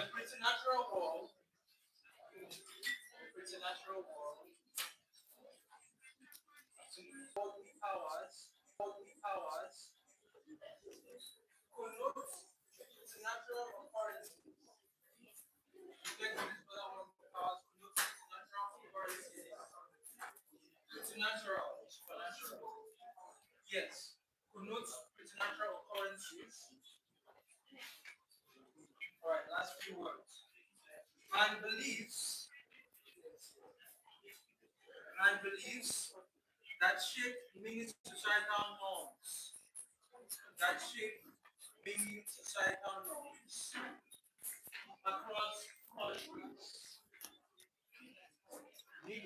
preternatural world, powers connotes supernatural occurrences. Supernatural. Yes, connotes preternatural occurrences. All right, last few words. And beliefs that shape many societal norms. That shape many societal norms across countries. Many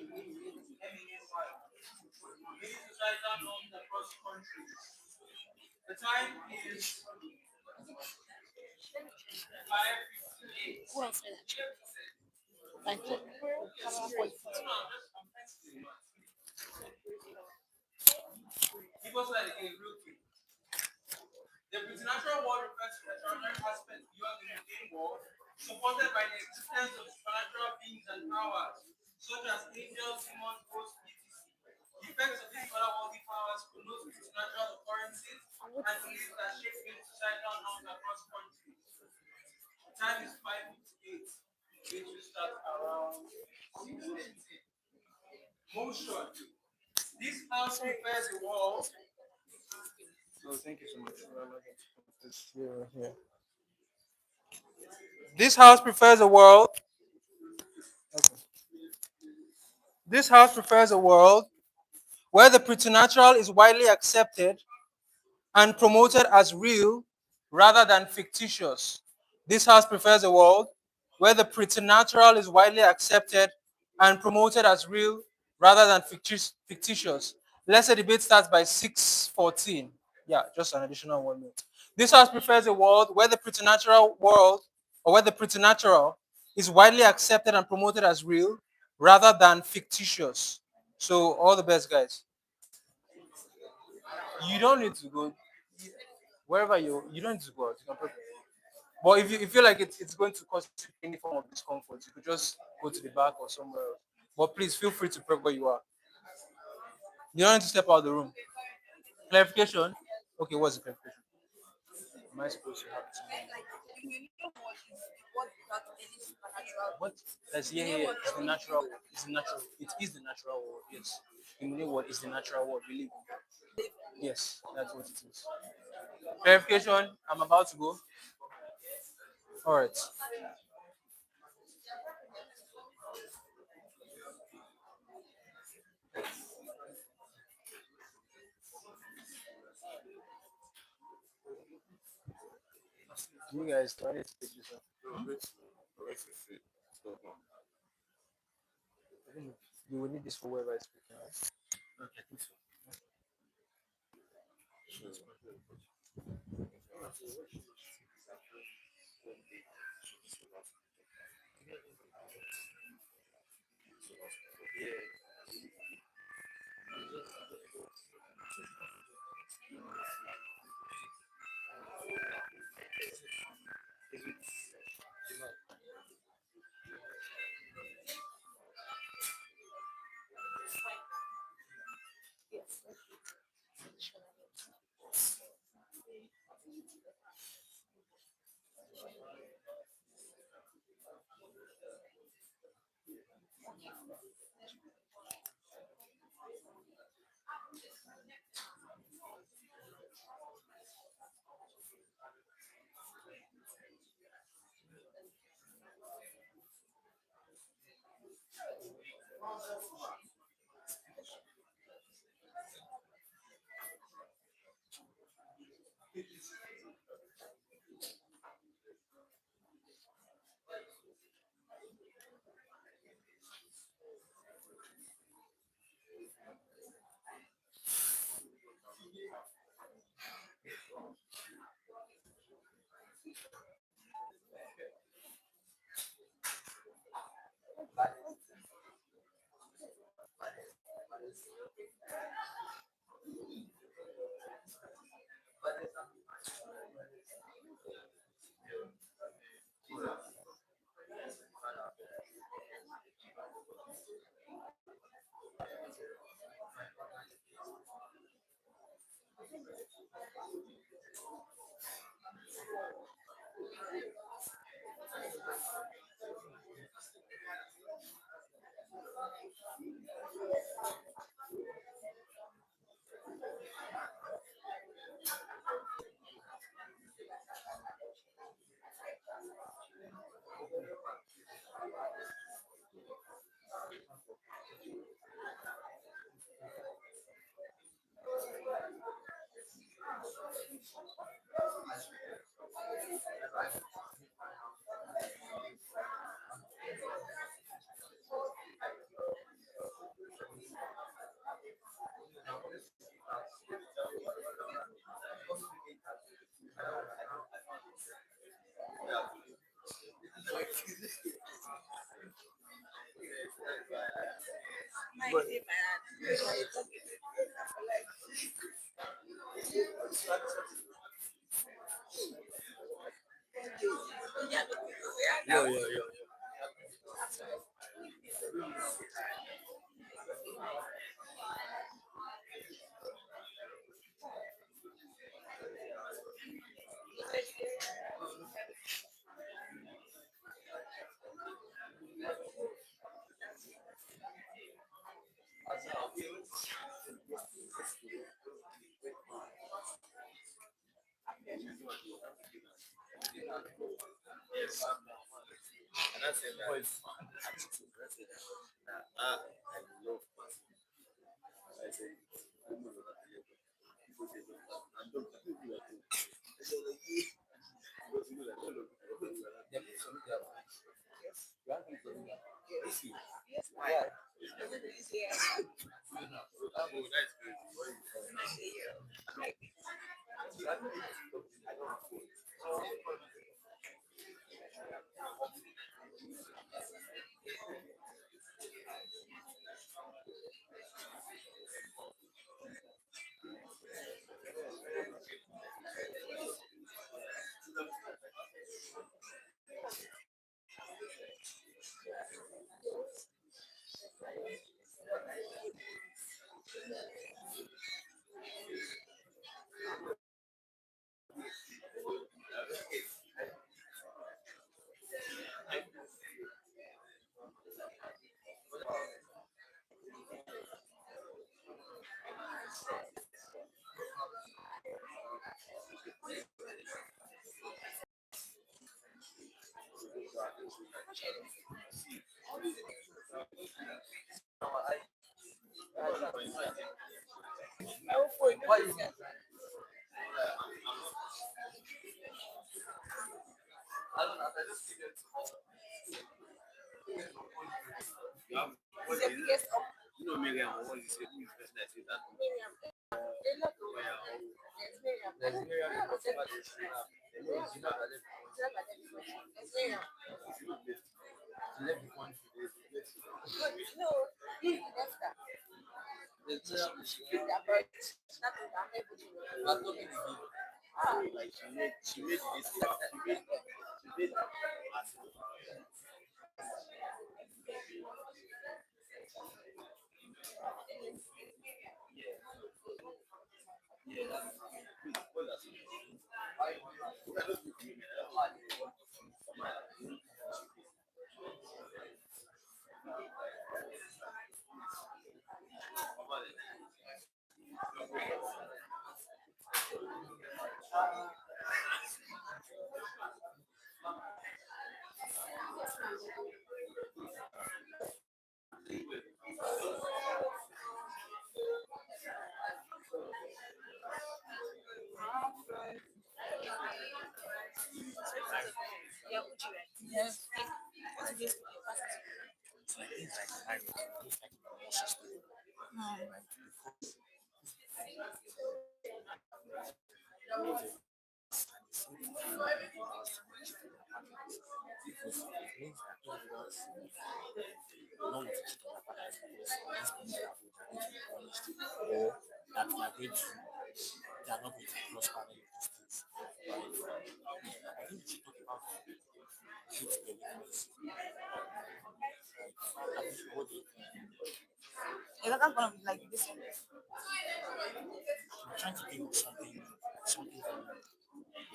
societal norms across countries. The time is 5:58. Who else said that? Thank you. People say again, real quick. The preternatural world refers to extraordinary aspects beyond the mundane world, supported by the existence of supernatural beings and powers, such as angels, demons, ghosts, etc. The effects of these otherworldly powers connote supernatural occurrences and beliefs that shape many societal norms across countries. Time is 5:58. It will start around 6:17. Motion. This house prepares the world. Oh, thank you so much. Yeah. This house prefers a world. Okay. This house prefers a world where the preternatural is widely accepted and promoted as real rather than fictitious. This house prefers a world where the preternatural is widely accepted and promoted as real rather than fictitious. Let's say the debate starts by 6:14. Yeah, just an additional 1 minute. This house prefers a world where the preternatural world or where the preternatural is widely accepted and promoted as real rather than fictitious. So all the best, guys. You don't need to go wherever you don't need to go out. You can prepare. But if you feel like it's going to cause you any form of discomfort, you could just go to the back or somewhere else. But please feel free to prep where you are. You don't need to step out of the room. Clarification? Okay, what's the clarification? Am I supposed to have what? That's yeah. It's the natural. It's the natural. It is the natural world. Yes. The meaning word is the natural world. Believe. Yes, that's what it is. Clarification. I'm about to go. All right. You guys try to take this up. You will need this for whoever is speaking, right? Okay, I think so.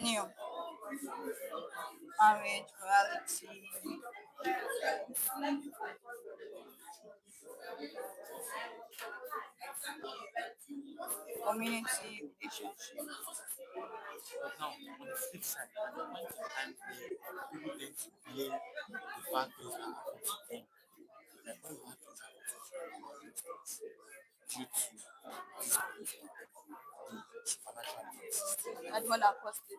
New marriage, morality, community, relationship. And one that caused it.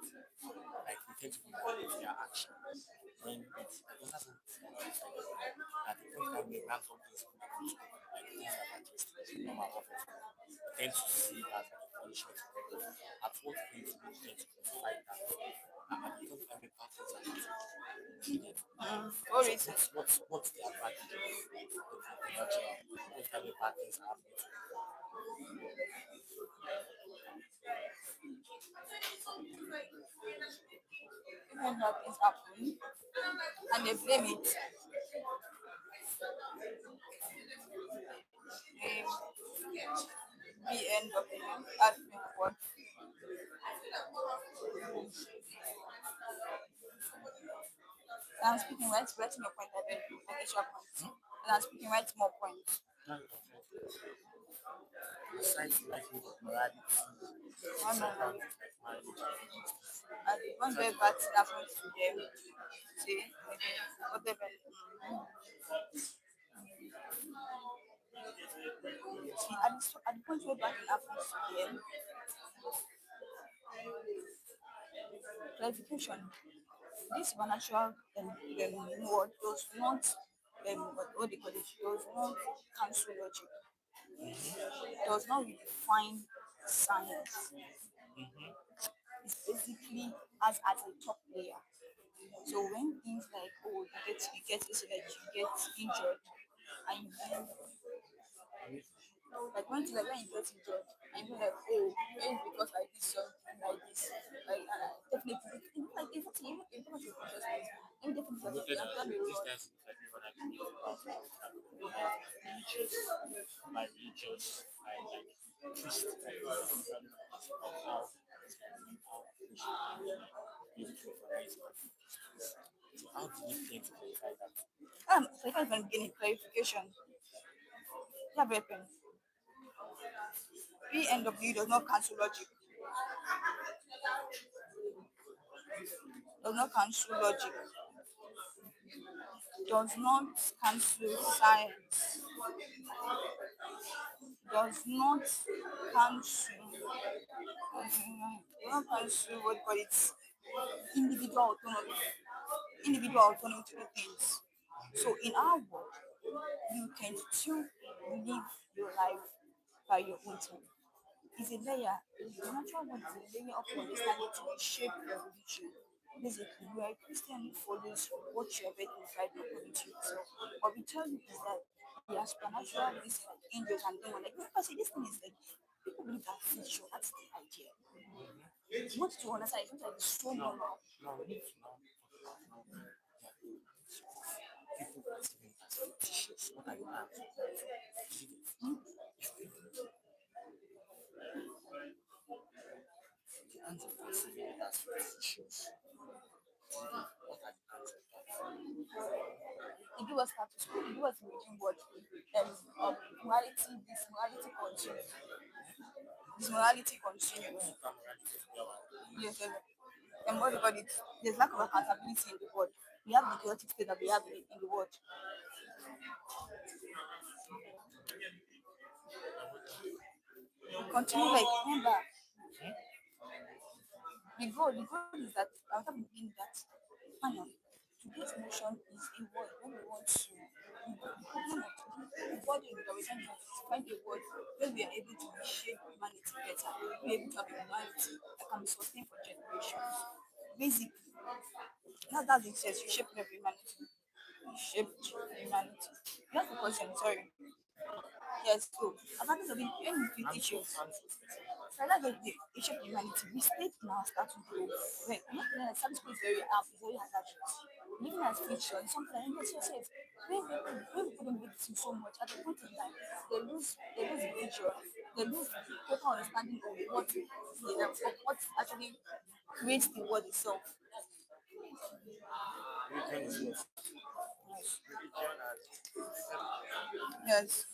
For reasons. What's the advantage of not those kind of bad things happening to When bad things happen and they blame it, they we end up asking what. And I'm speaking right to your point, I get your point. And I'm speaking right to more points. you? Besides liking of morality, One some moment. like marriage and injustice. And one very bad thing happens to them, see, okay, whatever. See, at the point where bad thing happens to them, clarification. This supernatural word does not what they call it does not cancel logic, does not redefine science. It's basically as a top layer. So when things like you get this like you get injured and you like when you get injured and you like maybe because I did something like this like definitely even like even if you're conscious maybe definitely You like noted I've that done a these lot. guys like when I believe about religious by religious by like priest like how beautiful for that is so how do you think to clarify that? So if I can gain clarification, yeah, very pen. PNW does not cancel logic. Does not cancel logic. Does not cancel science. Does not cancel. Does not cancel what you call it individual autonomy. Individual autonomy to do things. So in our world, you can still live your life by your own time. It's a layer. The natural world is a layer of understanding to shape your religion. Basically, you are a Christian who follows what you have read inside according to yourself. What we tell you is that there are supernatural beings like angels and demons. Like people say this thing is like people believe that fiction. That's the idea. What to understand is like so normal. Now we need to now talk about now people perceiving as fictitious. What are your answers? The answer perceiving it as fictitious. What are the answers? They give us status quo. They give us reading what morality, this morality continues. This morality continues. Yes, yes. And what about it? There's lack of accountability in the world. We have the chaotic state that we have in the world. Continue like remember the goal is that I was having in that final today's mission is a world when we want to the body that we're trying to find a world where we are able to reshape humanity better, be able to have a humanity that can be sustained for generations. Basically, that's it says reshape humanity. Reshape humanity. That's the question, sorry. Yes, so apart from being any with issues, so that's the issue of humanity. We stayed in our status quo. Wait, not the status quo is very hazardous. Living as fiction, something like yes, yes, yes. When we couldn't make it so much, at the point in time, they lose vision, they lose the total understanding of what actually creates the world itself. Religion is lost. Yes. Religion has Yes.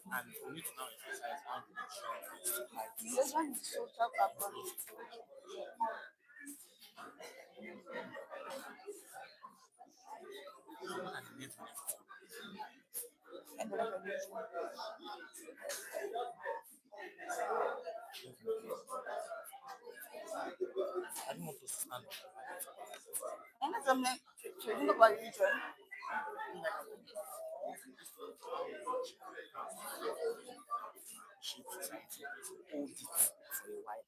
and we need to now emphasize how religion is to hide Religion is social platform. and the need for And the revolution. I don't want us to stand on the right. And that's something to think about religion. Shape society is hold it for a while.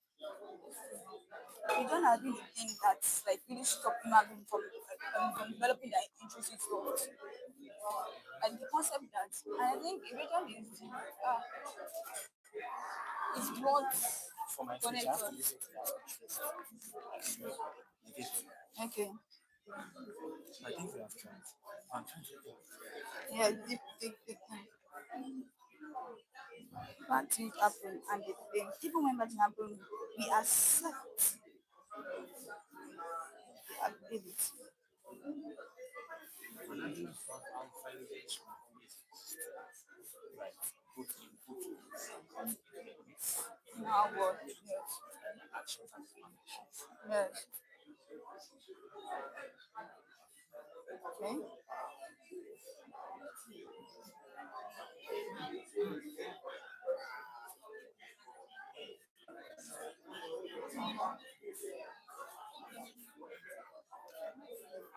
Religion has been the thing that's like really stop human being from developing their I think religion is what For my speech, I connects have to us. listen to that speech first. I swear. You get me? Okay. I think we have tried. I'm trying to think. Yeah, deep thing. Bad things happen and they think even when bad things happen, we accept it. And I think how violence will always exist. Right? Both in both ways. In our world. Yes. And actions and actions. Yes. Okay.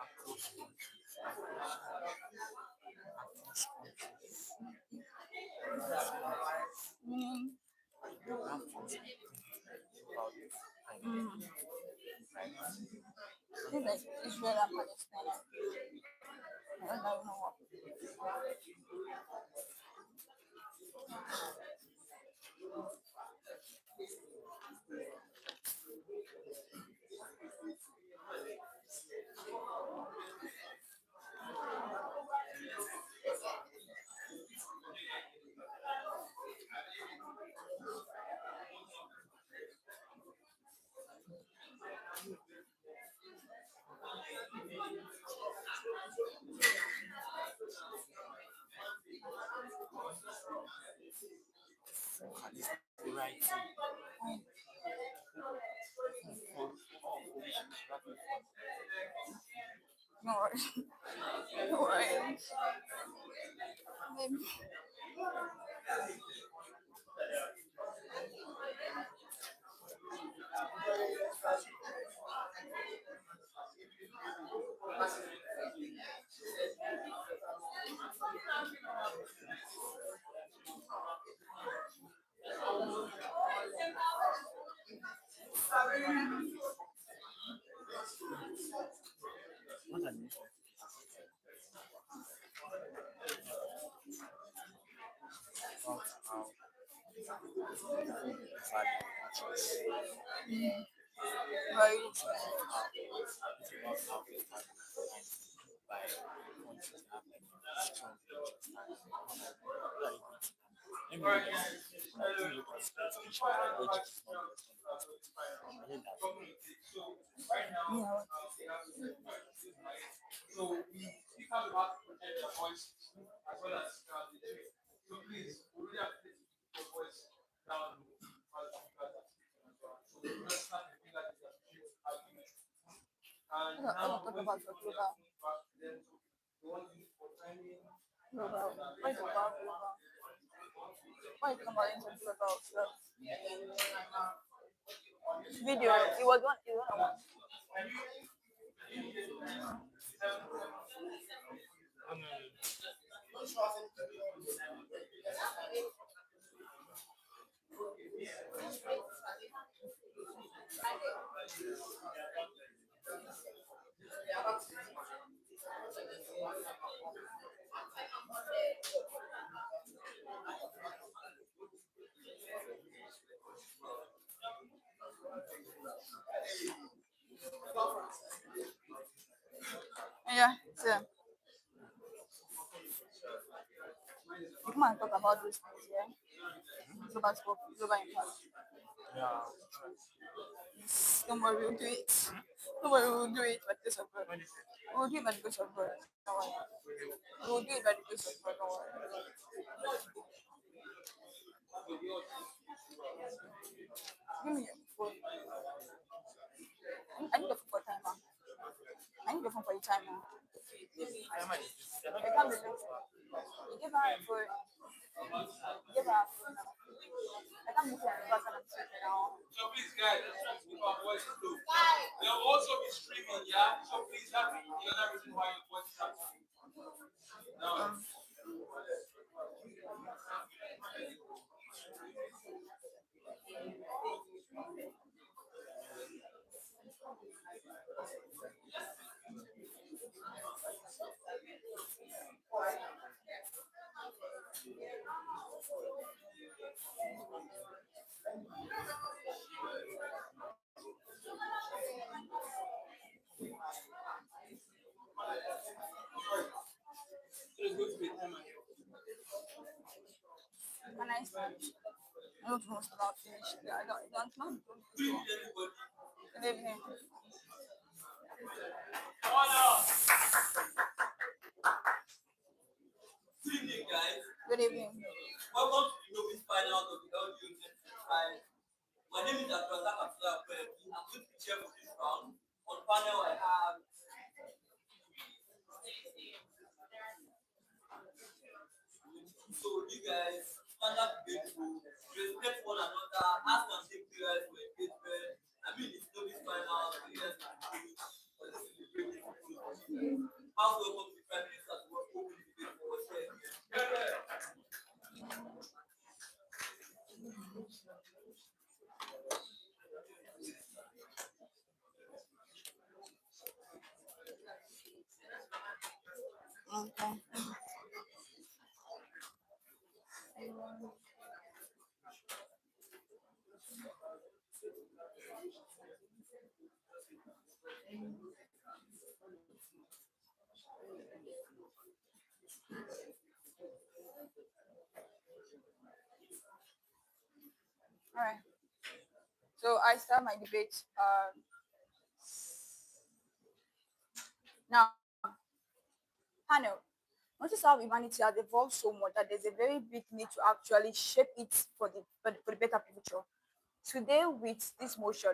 Across countries, across countries, Meaning, you have to think about it. And things like Israel and Palestine. I don't know what. at least the right thing. No worries. No worries. Maybe. What an issue. About how value choice. Right. It's about how we value by countries that have like strong religious ties. Let me read that. When I think look at this speech, my logic is not I think that Yeah. I want to talk about the global. Why global? Why you talking about into global stuff? Video. It was one. It was one. Yeah. So you come and talk about those things. Yeah. Global scope, global impact. yeah, Don't worry, we'll do it. Don't worry, we'll do it by the grace of God. We'll do it by the grace of God. Don't worry. We'll do it by the grace of God. Don't worry. Give me your phone. I need the phone for timer. I need the phone for the timer. I can't believe it. You give her a phone. You give her a phone now. I can't believe you're the person I'm speaking now. So please, guys, let's keep our voice low. They'll also be streaming, yeah. So please, that's the other reason why your voice is up. No. Can I start? I don't know about finish. I don't know. Good evening. Good evening. Welcome to the Novice final of the LGO 2025. My name is Ajijola Oluwaolafimihan. I'm going to be chair for this round. On panel, I have so you guys stand up grateful, respect one another, ask and take prayers for engagement. I mean, it's Novice final, so you guys can do it. But this is a great day for you. How welcome to the Prime Minister to open the debate for us here. Okay. All right. So I start my debate. Now, panel. Notice how humanity has evolved so much that there's a very big need to actually shape it for the better future. Today, with this motion,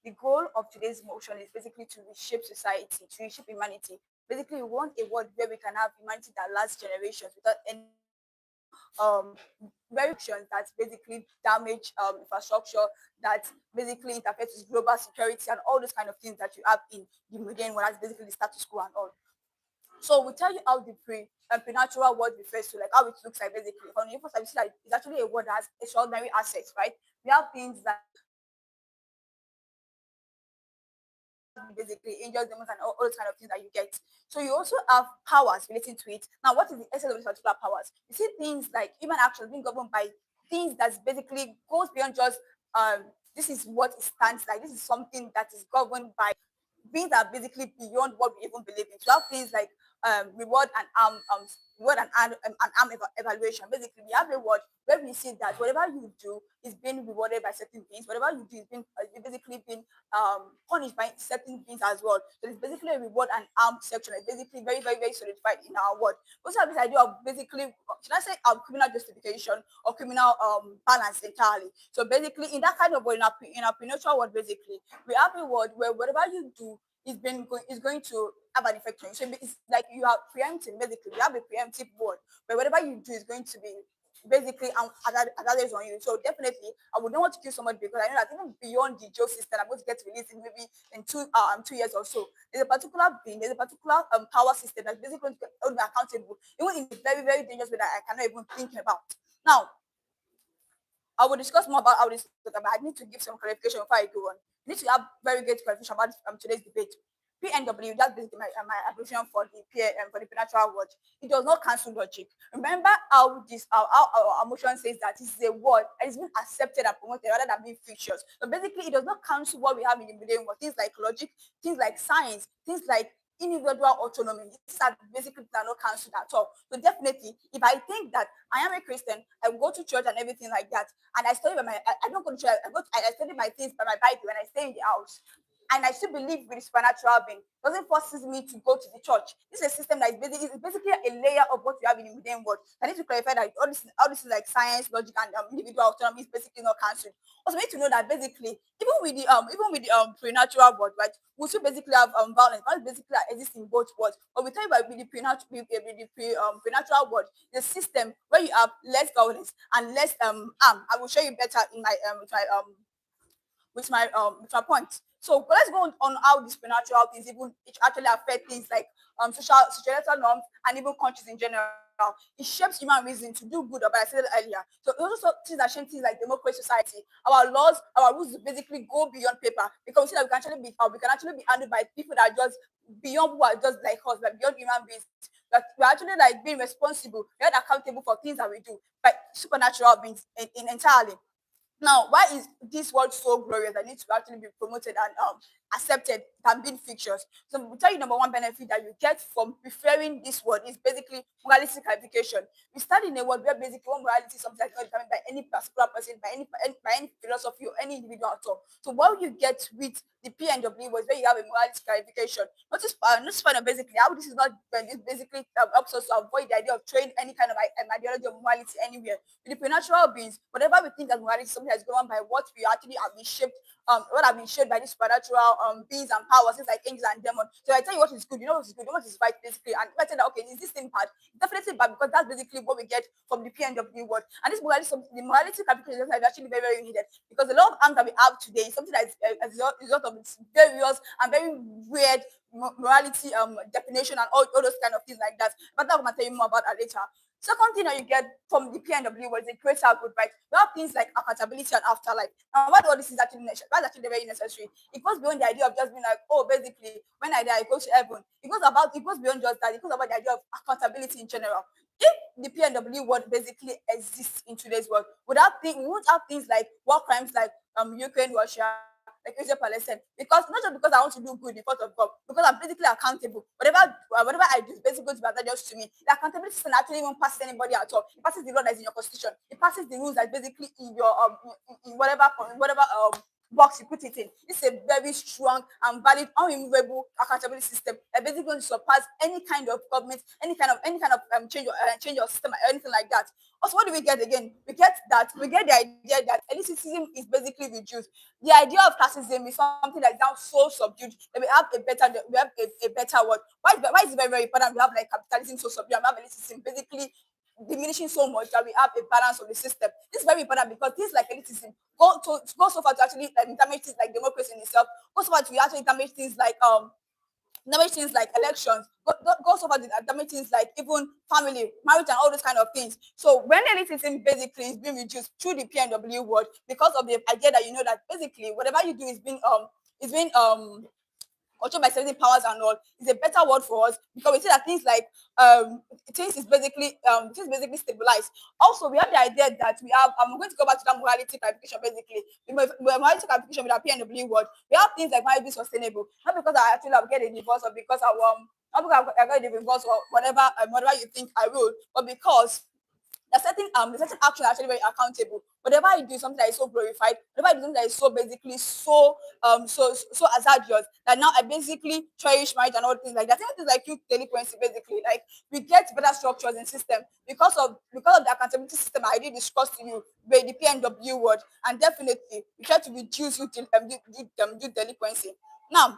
the goal of today's motion is basically to reshape society, to reshape humanity. Basically, we want a world where we can have humanity that lasts generations without any very actions that basically damage infrastructure, that basically interferes with global security and all those kind of things that you have in the modern world, that's basically the status quo and all. So we tell you how the pre-natural word refers to, like how it looks like basically. On the first, you see that it's actually a word that has extraordinary assets, right? We have things that basically angels, demons, and all those kind of things that you get. So you also have powers relating to it. Now, what is the essence of these particular powers? You see things like human actions being governed by things that's basically goes beyond just this is what it stands like. This is something that is governed by beings that are basically beyond what we even believe in. So have things like reward and evaluation. Basically, we have a word where we see that whatever you do is being rewarded by certain things. Whatever you do is being basically being punished by certain things as well. So it's basically a reward and arm section. It's basically very, very, very solidified in our word. Also have this idea of basically, should I say criminal justification or criminal balance entirely. So basically in that kind of word, in our prenatal word, basically, we have a word where whatever you do is going to have an effect on you. So it's like you are preempting, basically. You have a preemptive word where whatever you do is going to be basically others on you. So definitely, I would not want to kill somebody because I know that even beyond the jail system, I'm going to get released in maybe in 2 years or so. There's a particular being, there's a particular power system that's basically going to hold me accountable, even in a very, very dangerous way that I cannot even think about. Now, I will discuss more about how this, but I need to give some clarification before I go on. I need to have very great clarification about today's debate. PNW, that's basically my abbreviation for the for the penatural word. It does not cancel logic. Remember how this how our motion says that this is a word and it's been accepted and promoted rather than being features. So basically, it does not cancel what we have in the modern world. Things like logic, things like science, things like individual autonomy. These are basically are not cancelled at all. So definitely, if I think that I am a Christian, I go to church and everything like that, and I study by I don't go to church. I study my things by my Bible and I stay in the house. And I still believe with the supernatural being. Doesn't forces me to go to the church. This is a system that is basically a layer of what we have in the modern world. I need to clarify that all this is like science, logic, and individual autonomy is basically not cancelled. Also, we need to know that basically, even with the pre-natural world, right, we still basically have violence. Violence basically exists in both worlds. But we tell you about with the pre-natural world, the system where you have less violence and less harm. I will show you better in my with my point. So let's go on how the spiritual things even it actually affect things like societal norms and even countries in general. It shapes human reason to do good, but I said it earlier. So it also things that shape things like democracy society. Our laws, our rules basically go beyond paper because we see that we can actually be handled by people that are just beyond who are just like us, like beyond human beings. That we're actually like being responsible, we're accountable for things that we do by supernatural beings in entirely. Now, why is this world so glorious that needs to actually be promoted and accepted than being fictitious. So we tell you number one benefit that you get from preferring this word is basically morality clarification. We start in a world where basically one morality is something that's not determined by any particular person, by any philosophy or any individual at all. So what you get with the PNW was where you have a morality clarification. Notice basically how this is not this basically helps us to avoid the idea of throwing any kind of ideology of morality anywhere. With the natural beings, whatever we think as morality is something that's going by what we actually have been shaped what have been shaped by these supernatural beings and powers, things like angels and demons. So I tell you what is good, you know what is good, you know what is right, basically. And if I tell that, okay, is this thing bad? Definitely bad, because that's basically what we get from the PNW word. And this morality, the morality clarification is actually very, very needed, because a lot of harm that we have today is something that is a result of its various and very weird morality definition and all those kind of things like that. But I'm going to tell you more about that later. Second thing that you get from the PNW was a greater good, right? We have things like accountability and afterlife. And what all this is actually necessary, that's actually very necessary. It goes beyond the idea of just being like, oh, basically, when I die, I go to heaven. It goes beyond just that. It goes about the idea of accountability in general. If the PNW word basically exists in today's world, we won't have things like war crimes like Ukraine, Russia, like Israel, Palestine. Because not just because I want to do good in front of God, because I'm basically accountable. Whatever I do is basically going to be attached to me. The accountability system actually even passes anybody at all. It passes the law that is in your constitution. It passes the rules that is basically in your in whatever box you put it in. It's a very strong and valid, unremovable accountability system that basically going to surpass any kind of government, any kind of change your system or anything like that. Also, what do we get again? We get the idea that elitism is basically reduced. The idea of classism is something that is now so subdued that we have a better word. Why is it very, very important? We have like capitalism so subdued and we have elitism basically diminishing so much that we have a balance of the system. This is very important because things like elitism go so far to actually damage things like democracy in itself, go so far to actually damage things like elections, go so far to damage things like even family, marriage, and all those kind of things. So when elitism basically is being reduced through the PNW word, because of the idea that you know that basically whatever you do is being controlled by certain powers and all, is a better word for us, because we see that things like things basically stabilized. Also, we have the idea that we have I'm going to go back to that morality clarification basically. The morality clarification with our PNW word, we have things like marriage be sustainable, not because I actually have get a divorce or because not because I got a divorce or whatever you think I will, but because there's certain action actually very accountable. Whatever I do, something that is so glorified, whatever I do, something that is so basically so hazardous that now I basically cherish marriage and all things like that. Things like youth delinquency, basically. Like we get better structures in system because of the accountability system I did discuss to you, with the PNW word, and definitely we try to reduce youth delinquency. Now,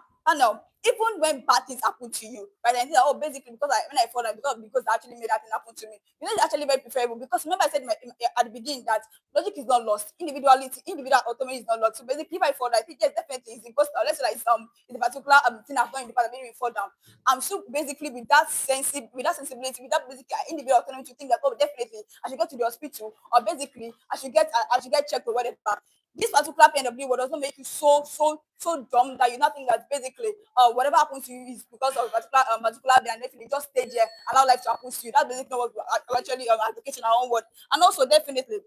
even when bad things happen to you, right? And think that, oh, basically when I fall down because I actually made that thing happen to me. You know, it's actually very preferable because remember I said at the beginning that logic is not lost, individual autonomy is not lost. So basically, if I fall down, I think yes, definitely it's because let's say like it's a particular thing I've done in the past, maybe we fall down. I'm still basically with that sensibility, with that basic individual autonomy to think that oh, definitely I should go to the hospital or basically I should get checked or whatever. This particular PNW word does not make you so dumb that you not think that basically whatever happens to you is because of particular day and definitely just stay there, allow life to happen to you. That's basically what we're actually advocating our own word. And also definitely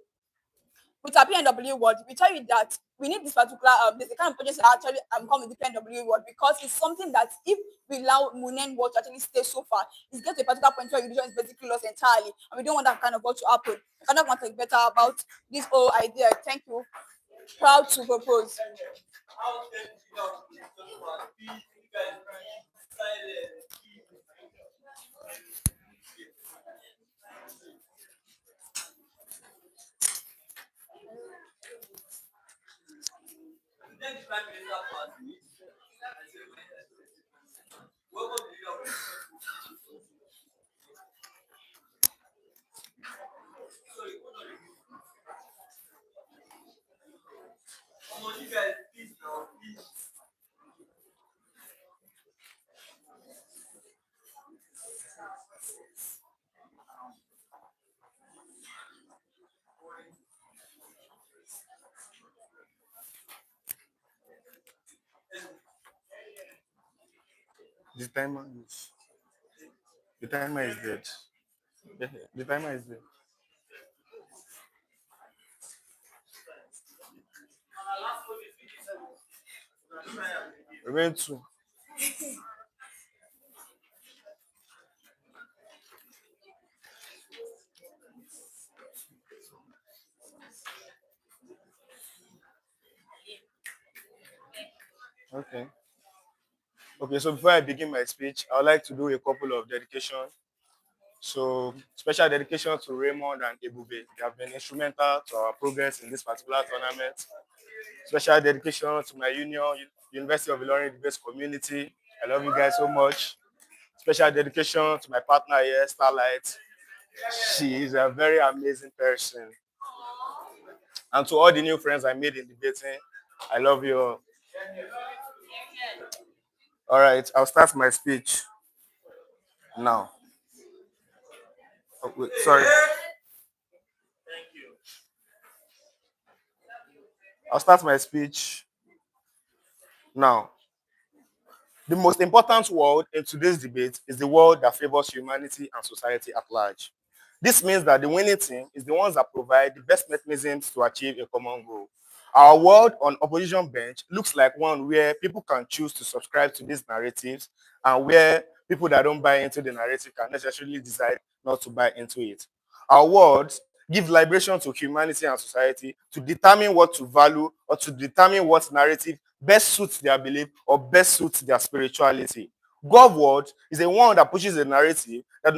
with our PNW word, we tell you that we need this particular there's a kind of project that actually come with the PNW word, because it's something that if we allow Munen word to actually stay so far, it's get to a particular point where religion is basically lost entirely, and we don't want that kind of word to happen. I kind of want to think better about this whole idea. Thank you. Proud to propose. The timer is the timer is dead. The timer is dead. Remain 2. Okay. Okay, so before I begin my speech, I would like to do a couple of dedications. So, special dedication to Raymond and Ebube. They have been instrumental to our progress in this particular tournament. Special dedication to my union, University of Ilorin Debate Community. I love you guys so much. Special dedication to my partner here, Starlight. She is a very amazing person. And to all the new friends I made in debating, I love you all. All right, I'll start my speech now. Oh, wait, sorry. I'll start my speech now. The most important word in today's debate is the word that favors humanity and society at large. This means that the winning team is the ones that provide the best mechanisms to achieve a common goal. Our world on opposition bench looks like one where people can choose to subscribe to these narratives and where people that don't buy into the narrative can necessarily decide not to buy into it. Our words give liberation to humanity and society to determine what to value or to determine what narrative best suits their belief or best suits their spirituality. God's word is a one that pushes a narrative that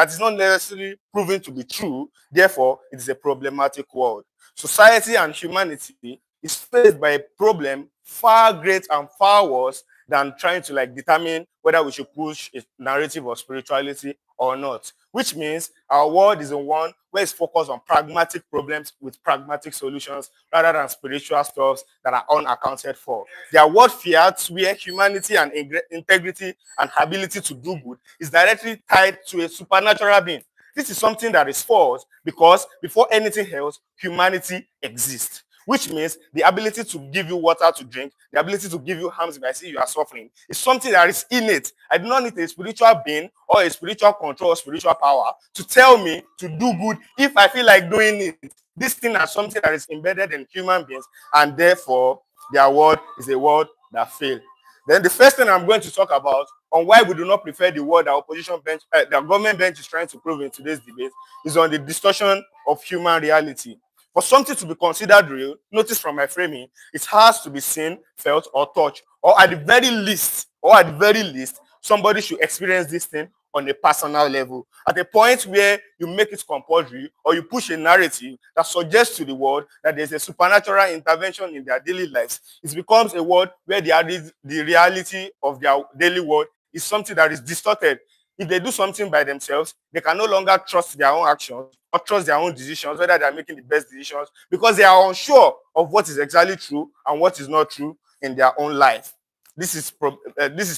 is not necessarily proven to be true. Therefore, it is a problematic word. Society and humanity is faced by a problem far great and far worse than trying to determine whether we should push a narrative of spirituality or not. Which means our world is a one where it's focused on pragmatic problems with pragmatic solutions rather than spiritual stuffs that are unaccounted for. Their world fiats where humanity and integrity and ability to do good is directly tied to a supernatural being. This is something that is false because before anything else, humanity exists. Which means the ability to give you water to drink, the ability to give you harms if I see you are suffering, is something that is innate. I do not need a spiritual being or a spiritual control or spiritual power to tell me to do good if I feel like doing it. This thing is something that is embedded in human beings, and therefore their word is a word that fails. Then the first thing I'm going to talk about on why we do not prefer the word that opposition bench, the government bench is trying to prove in today's debate is on the distortion of human reality. For something to be considered real, notice from my framing, it has to be seen, felt, or touched, or at the very least, somebody should experience this thing on a personal level. At a point where you make it compulsory or you push a narrative that suggests to the world that there's a supernatural intervention in their daily lives, it becomes a world where the reality of their daily world is something that is distorted. If they do something by themselves, they can no longer trust their own actions or trust their own decisions, whether they are making the best decisions, because they are unsure of what is exactly true and what is not true in their own life. This is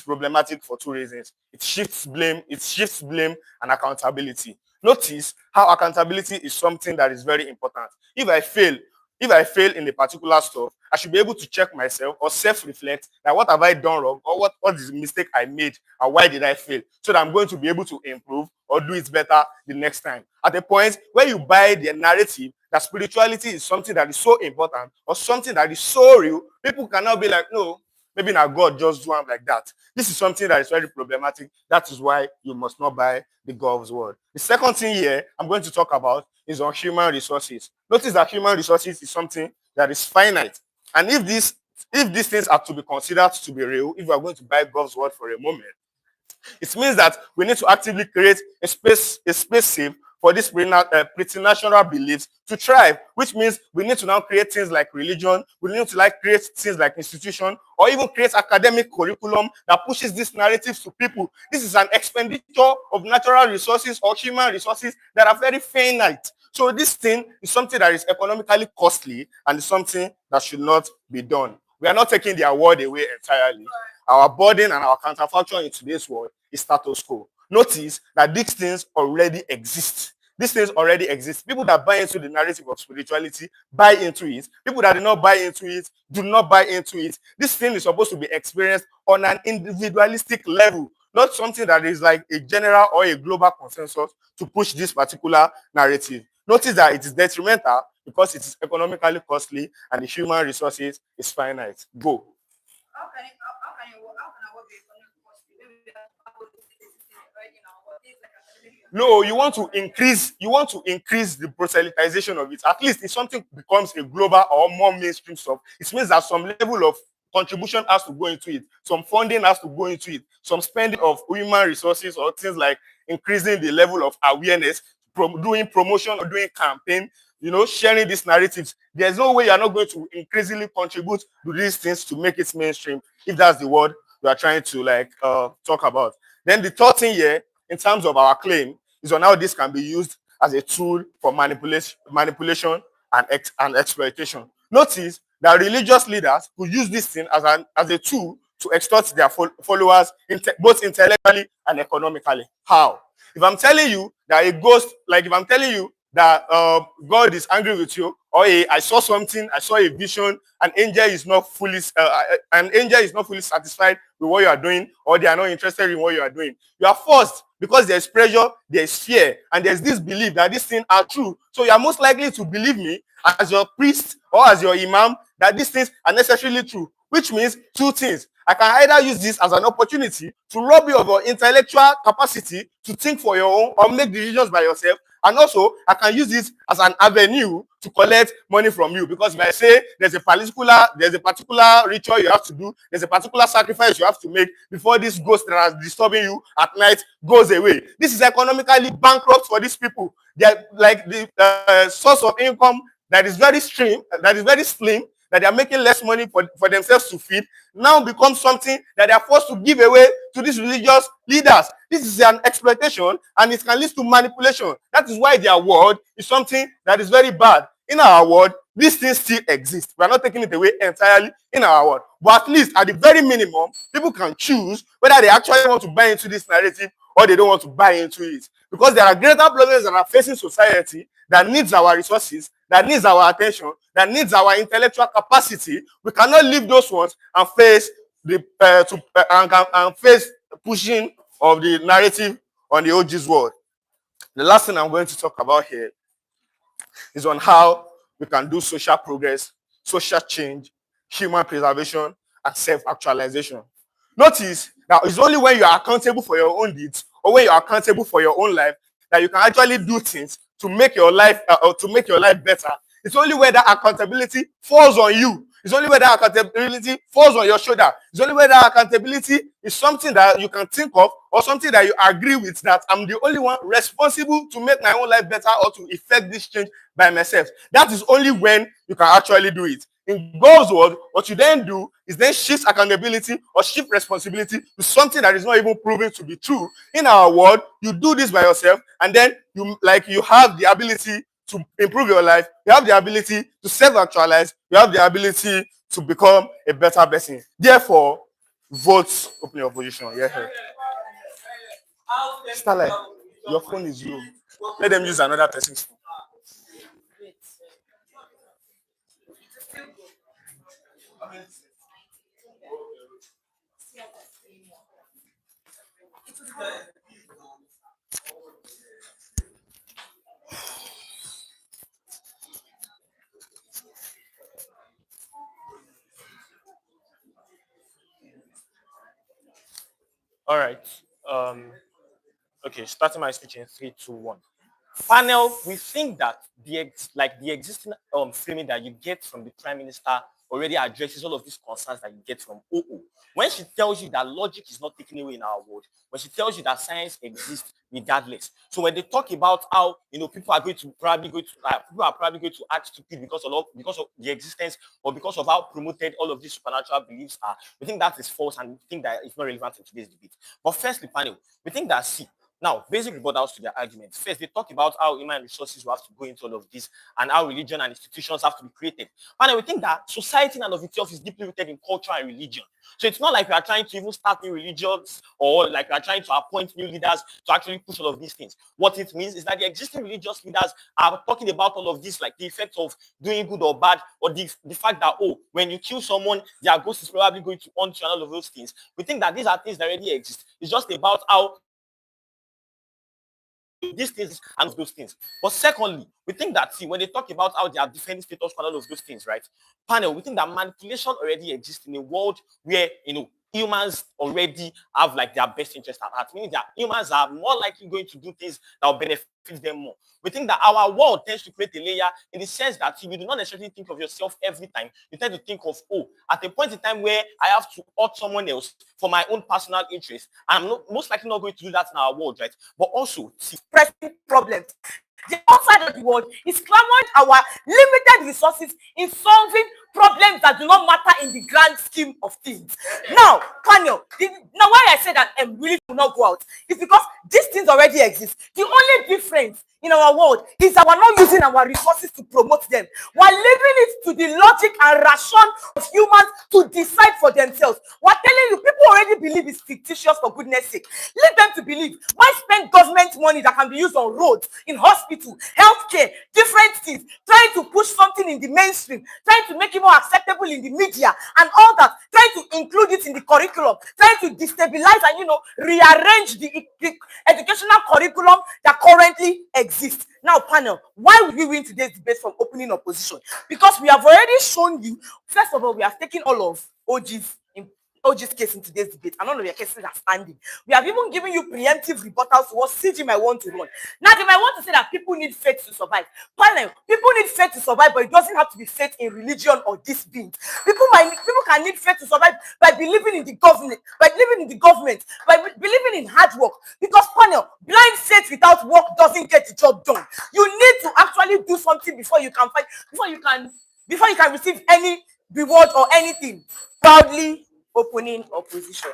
problematic for two reasons. It shifts blame and accountability. Notice how accountability is something that is very important. If I fail in a particular stuff, I should be able to check myself or self-reflect that what have I done wrong or what is the mistake I made and why did I fail, so that I'm going to be able to improve or do it better the next time. At a point where you buy the narrative that spirituality is something that is so important or something that is so real, people cannot be like, no, maybe now God just do them like that. This is something that is very problematic. That is why you must not buy the God's word. The second thing here I'm going to talk about is on human resources. Notice that human resources is something that is finite. And if these things are to be considered to be real, if we are going to buy God's word for a moment, it means that we need to actively create a space safe for these preternatural beliefs to thrive, which means we need to now create things like religion, we need to create things like institution, or even create academic curriculum that pushes these narratives to people. This is an expenditure of natural resources or human resources that are very finite. So this thing is something that is economically costly and is something that should not be done. We are not taking their word away entirely. Our burden and our counterfactual in today's world is status quo. Notice that these things already exist. These things already exist. People that buy into the narrative of spirituality buy into it. People that do not buy into it do not buy into it. This thing is supposed to be experienced on an individualistic level, not something that is like a general or a global consensus to push this particular narrative. Notice that it is detrimental because it is economically costly and the human resources is finite. Go. How can you No, you want to increase the proselytization of it. At least if something becomes a global or more mainstream stuff, it means that some level of contribution has to go into it, some funding has to go into it, some spending of human resources or things like increasing the level of awareness, doing promotion or doing campaign, sharing these narratives. There's no way you're not going to increasingly contribute to these things to make it mainstream, if that's the word we are trying to talk about. Then the third thing here, in terms of our claim, is on how this can be used as a tool for manipulation and exploitation. Notice that religious leaders could use this thing as a tool to extort their followers both intellectually and economically. How? If I'm telling you that a ghost, like if I'm telling you that God is angry with you, or I saw something, I saw a vision, an angel is not fully satisfied with what you are doing, or they are not interested in what you are doing. You are forced, because there's pressure, there's fear, and there's this belief that these things are true. So you are most likely to believe me as your priest or as your imam that these things are necessarily true, which means two things. I can either use this as an opportunity to rob you of your intellectual capacity to think for your own or make decisions by yourself. And also, I can use this as an avenue to collect money from you, because if I say there's a particular ritual you have to do, there's a particular sacrifice you have to make before this ghost that is disturbing you at night goes away. This is economically bankrupt for these people. They're like the source of income that is very slim, that they are making less money for themselves to feed, now becomes something that they are forced to give away to these religious leaders. This is an exploitation, and it can lead to manipulation. That is why their word is something that is very bad. In our world, these things still exist. We are not taking it away entirely in our world. But at least, at the very minimum, people can choose whether they actually want to buy into this narrative or they don't want to buy into it. Because there are greater problems that are facing society that needs our resources, that needs our attention, that needs our intellectual capacity. We cannot leave those ones and face and face pushing of the narrative on the OG's world. The last thing I'm going to talk about here is on how we can do social progress, social change, human preservation, and self-actualization. Notice that it's only when you are accountable for your own deeds or when you are accountable for your own life that you can actually do things to make your life better. It's only when that accountability falls on you. It's only when that accountability falls on your shoulder. It's only when that accountability is something that you can think of or something that you agree with, that I'm the only one responsible to make my own life better or to effect this change by myself. That is only when you can actually do it. In God's word, what you then do is then shift accountability or shift responsibility to something that is not even proven to be true. In our world, you do this by yourself, and then you have the ability to improve your life. You have the ability to self-actualize. You have the ability to become a better person. Therefore, vote. Open your position. Yeah. Starlight, your phone is low. Let them use another person's phone. All right. Okay, starting my speech in 3, 2, 1. Panel, we think that the existing framing that you get from the Prime Minister already addresses all of these concerns that you get from OO. When she tells you that logic is not taken away in our world, when she tells you that science exists regardless. So when they talk about how people are probably going to act stupid because of the existence or because of how promoted all of these supernatural beliefs are, we think that is false and we think that it's not relevant in today's debate. But firstly, panel, we think that now, basic rebuttals to their arguments. First, they talk about how human resources will have to go into all of this and how religion and institutions have to be created. And we think that society in and of itself is deeply rooted in culture and religion. So it's not like we are trying to even start new religions or like we are trying to appoint new leaders to actually push all of these things. What it means is that the existing religious leaders are talking about all of this, like the effect of doing good or bad, or the fact that, when you kill someone, their ghost is probably going to haunt you and all of those things. We think that these are things that already exist. It's just about how these things and those things. But secondly, we think that when they talk about how they are defending status quo and all of those things, right? Panel, we think that manipulation already exists in a world where humans already have like their best interest at heart, meaning that humans are more likely going to do things that will benefit them more. We think that our world tends to create a layer in the sense that you do not necessarily think of yourself every time. You tend to think of, oh, at a point in time where I have to hurt someone else for my own personal interest, I'm most likely not going to do that in our world, right? But also, pressing problems. The outside of the world is clamoring our limited resources in solving problems that do not matter in the grand scheme of things. Now, panel, now why I say that really will not go out is because these things already exist. The only difference in our world is that we're not using our resources to promote them. We're leaving it to the logic and ration of humans to decide for themselves. We're telling you, people already believe it's fictitious for goodness sake. Leave them to believe. Why spend government money that can be used on roads, in hospital, healthcare, different things, trying to push something in the mainstream, trying to make it more acceptable in the media and all that, trying to include it in the curriculum, trying to destabilize and rearrange the educational curriculum that currently exists. Now, panel, why would we win today's debate from opening opposition? Because we have already shown you, first of all, we have taken all of OG's case in today's debate, and none of your cases are standing. We have even given you preemptive rebuttals to what CG might want to run. Now, they might want to say that people need faith to survive. Panel, people need faith to survive, but it doesn't have to be faith in religion or this being. People can need faith to survive by believing in the government, by believing in hard work. Because panel, blind faith without work doesn't get the job done. You need to actually do something before you can receive any reward or anything. Proudly opening opposition.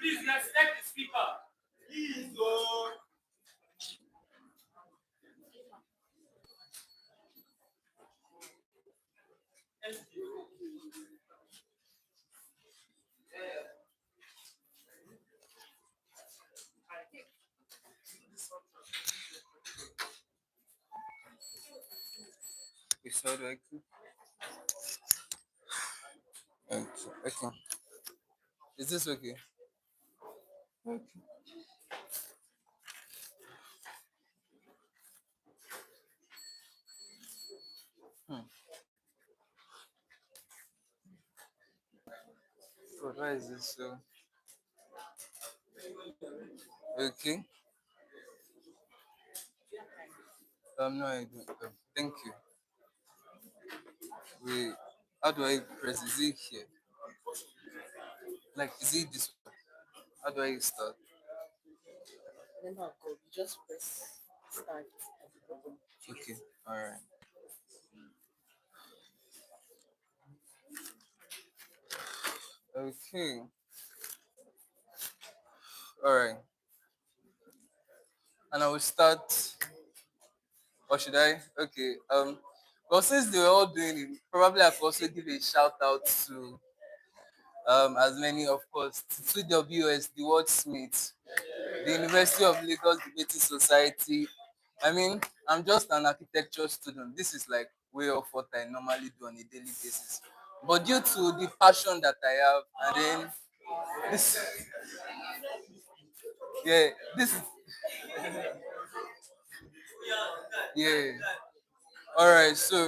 Please respect the speaker. Please, Lord. So do I click? Okay. Is this okay? Okay. God, why is this so? Okay. No, I don't. Thank you. Wait, how do I press? Is it here? Like, is it this one? How do I start? Remember, God, you just press start. Okay, alright. Okay. Alright. And I will start, or should I? Okay. Well, since they were all doing it, probably I could also give a shout out to as many, of course, to WS, the Wordsmith, the University of Lagos Debating Society. I mean, I'm just an architecture student. This is like way of what I normally do on a daily basis. But due to the passion that I have, and then this, yeah, this is, yeah. All right, so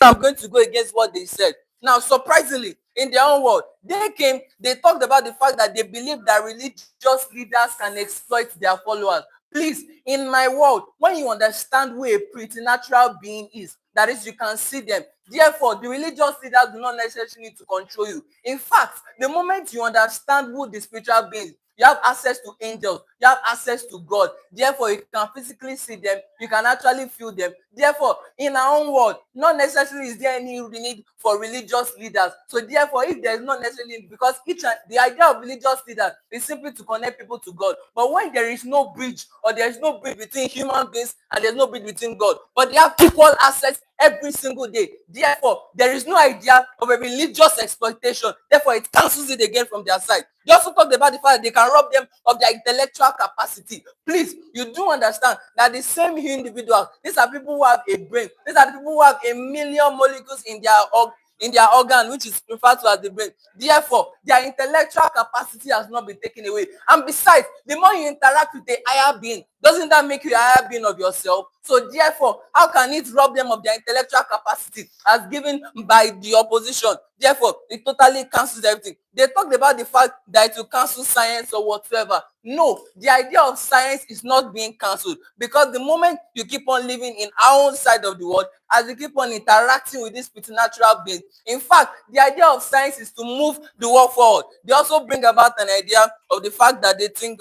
I'm going to go against what they said. Now, surprisingly, in their own world, they talked about the fact that they believe that religious leaders can exploit their followers. Please, in my world, when you understand who a preternatural being is, that is, you can see them. Therefore, the religious leaders do not necessarily need to control you. In fact, the moment you understand who the spiritual being is, you have access to angels, you have access to God. Therefore, you can physically see them, you can actually feel them. Therefore, in our own world, not necessarily is there any need for religious leaders. So therefore, if there is not necessarily, because the idea of religious leaders is simply to connect people to God. But when there is no bridge, or there is no bridge between human beings and there's no bridge between God, but they have equal access every single day. Therefore, there is no idea of a religious exploitation. Therefore, it cancels it again from their side. They also talked about the fact that they can rob them of their intellectual capacity. Please, you do understand that the same individuals, these are people who have a brain. These are the people who have a million molecules in their in their organ, which is referred to as the brain. Therefore, their intellectual capacity has not been taken away. And besides, the more you interact with a higher being, doesn't that make you a higher being of yourself? So therefore, how can it rob them of their intellectual capacity as given by the opposition? Therefore, it totally cancels everything. They talked about the fact that it will cancel science or whatsoever. No, the idea of science is not being cancelled, because the moment you keep on living in our own side of the world, as you keep on interacting with this preternatural being, in fact, the idea of science is to move the world forward. They also bring about an idea of the fact that they think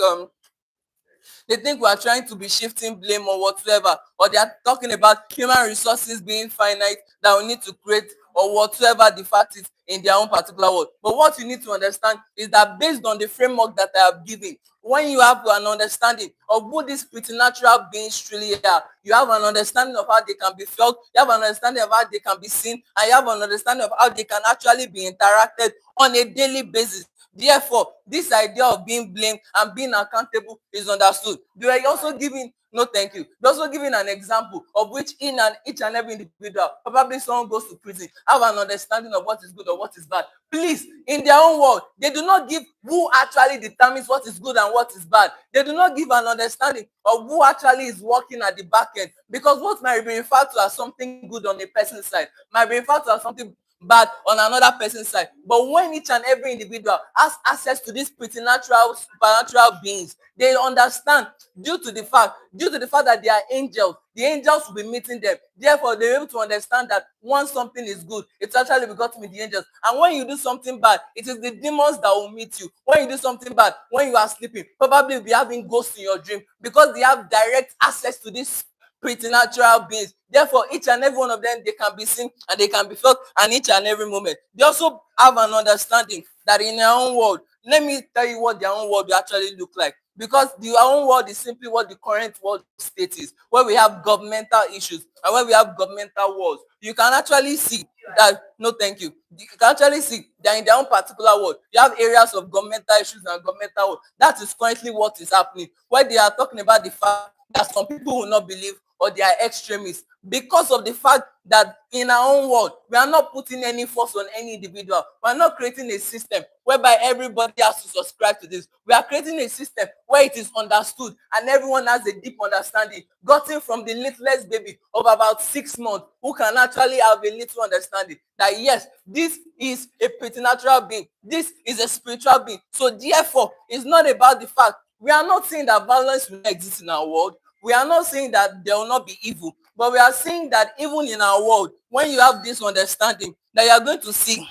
we are trying to be shifting blame or whatsoever, or they are talking about human resources being finite that we need to create or whatsoever the fact is in their own particular world. But what you need to understand is that based on the framework that I have given, when you have an understanding of who these preternatural beings truly are, you have an understanding of how they can be felt, you have an understanding of how they can be seen, and you have an understanding of how they can actually be interacted on a daily basis. Therefore, this idea of being blamed and being accountable is understood. They are also giving, no thank you, they're also giving an example of which in and each and every individual, probably someone goes to prison, have an understanding of what is good or what is bad. Please, in their own world, they do not give who actually determines what is good and what is bad. They do not give an understanding of who actually is working at the back end, because what might be referred to as something good on a person's side might be referred to as something bad on another person's side. But when each and every individual has access to these preternatural, supernatural beings, they understand due to the fact that they are angels, the angels will be meeting them. Therefore, they're able to understand that once something is good, it's actually begotten with the angels. And when you do something bad, it is the demons that will meet you. When you do something bad, when you are sleeping, probably you'll be having ghosts in your dream, because they have direct access to this preternatural beings. Therefore, each and every one of them, they can be seen and they can be felt, and each and every moment. They also have an understanding that in their own world, let me tell you what their own world will actually look like. Because their own world is simply what the current world state is, where we have governmental issues and where we have governmental wars. You can actually see that, no thank you, you can actually see that in their own particular world, you have areas of governmental issues and governmental war. That is currently what is happening, where they are talking about the fact that some people will not believe or they are extremists, because of the fact that in our own world, we are not putting any force on any individual. We are not creating a system whereby everybody has to subscribe to this. We are creating a system where it is understood and everyone has a deep understanding, gotten from the littlest baby of about 6 months, who can actually have a little understanding that yes, this is a preternatural being, this is a spiritual being. So therefore, it's not about the fact, we are not saying that violence will not exist in our world. We are not saying that there will not be evil, but we are saying that even in our world, when you have this understanding, that you are going to see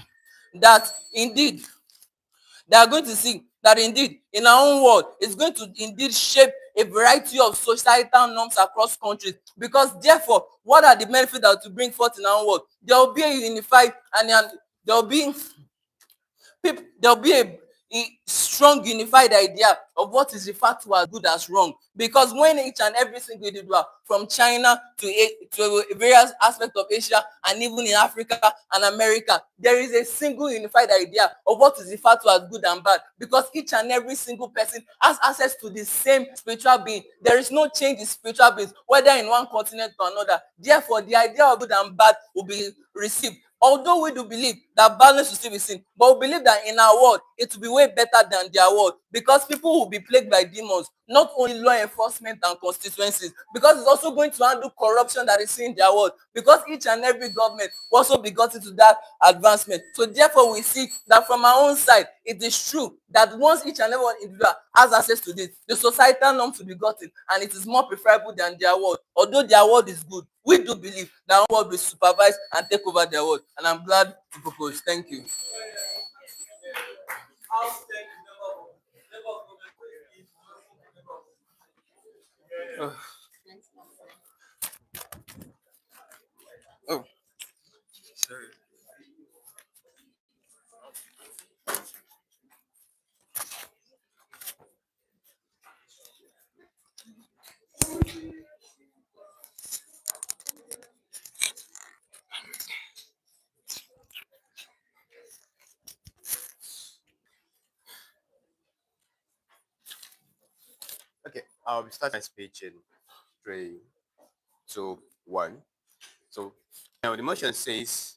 that indeed, in our own world, it's going to indeed shape a variety of societal norms across countries. Because therefore, what are the benefits that will bring forth in our own world? There will be a unified and there will be there'll be a strong unified idea of what is referred to as good as wrong, because when each and every single individual from China to various aspects of Asia and even in Africa and America, there is a single unified idea of what is referred to as good and bad, because each and every single person has access to the same spiritual being. There is no change in spiritual beings, whether in one continent or another. Therefore, the idea of good and bad will be received. Although we do believe that balance will still be seen, but we believe that in our world, it will be way better than their world, because people will be plagued by demons, not only law enforcement and constituencies, because it's also going to handle corruption that is seen in their world, because each and every government will also be gotten to that advancement. So therefore, we see that from our own side, it is true that once each and every one individual has access to this, the societal norms will be gotten, and it is more preferable than their world. Although their world is good, we do believe that our world will supervise and take over their world. And I'm glad to propose. Thank you. Oh, sorry. Okay, I'll be starting my speech in 3, 2, 1. So now the motion says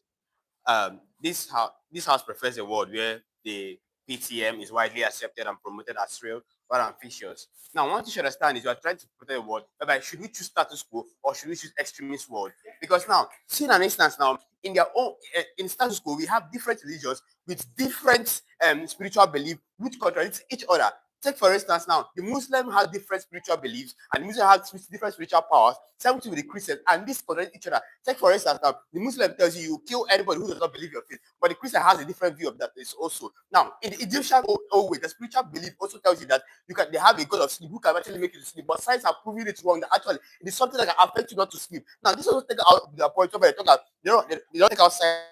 this house prefers a world where the PTM is widely accepted and promoted as real rather than fictitious. Now, one thing you should understand is you are trying to protect the world, whereby should we choose status quo or should we choose extremist world? Because now, see an instance now, in their own in status quo, we have different religions with different spiritual belief which contradict each other. Take for instance now, the Muslim has different spiritual beliefs and the Muslim has different spiritual powers. Same thing with the Christians, and this contradict each other. Take for instance now, the Muslim tells you you kill anybody who does not believe your faith, but the Christian has a different view of that is also. Now, in the Egyptian old way, the spiritual belief also tells you that they have a god of sleep who can actually make you to sleep, but science have proven it wrong. That actually it is something that can affect you not to sleep. Now, this also take out the point of it. They don't take out science,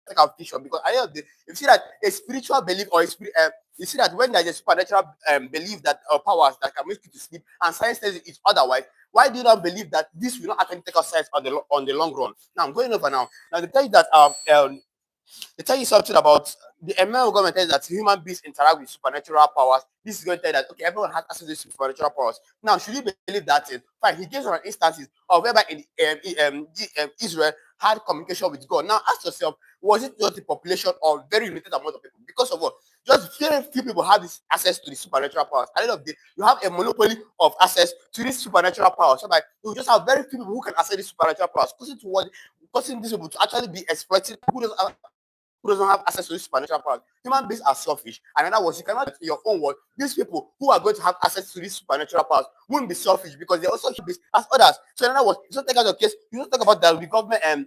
take out fiction, because I if you see that a spiritual belief or a spirit, you see that when there's a supernatural belief that powers that can make you to sleep, and science says it's otherwise, why do you not believe that this will not actually take out science on the long run? Now I'm going over now. Now they tell you that they tell you something about the American government tells that human beings interact with supernatural powers. This is going to tell you that okay, everyone has access to supernatural powers. Now, should you believe that? Fine. He gives some instances of whereby Israel had communication with God. Now, ask yourself, was it just the population or very limited amount of people? Because of what? Just very few people have this access to the supernatural powers. At the end of the day, you have a monopoly of access to these supernatural powers. So like you just have very few people who can access these supernatural powers, causing these people to actually be exploiting who doesn't have access to this supernatural powers. Human beings are selfish. And in other words, you cannot, in your own word, these people who are going to have access to these supernatural powers won't be selfish because they're also human beings as others. So in other words, you don't take out your case, you don't talk about the government and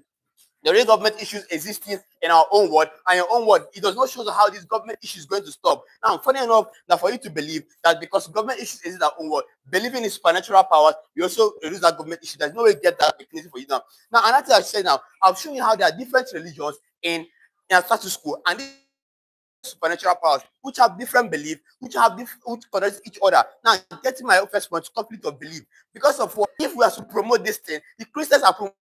the real government issues existing in our own world, and your own world, it does not show how this government issue is going to stop. Now, funny enough, that for you to believe that because government issues exist in our own world, believing in supernatural powers, you also reduce that government issue. There's no way to get that mechanism for you now. Now, another thing I said now, I've shown you how there are different religions in a status quo, and these supernatural powers which have different beliefs, which contradict each other. Now, getting my first point, conflict of belief. Because of what? If we are to promote this thing, the Christians are promoting,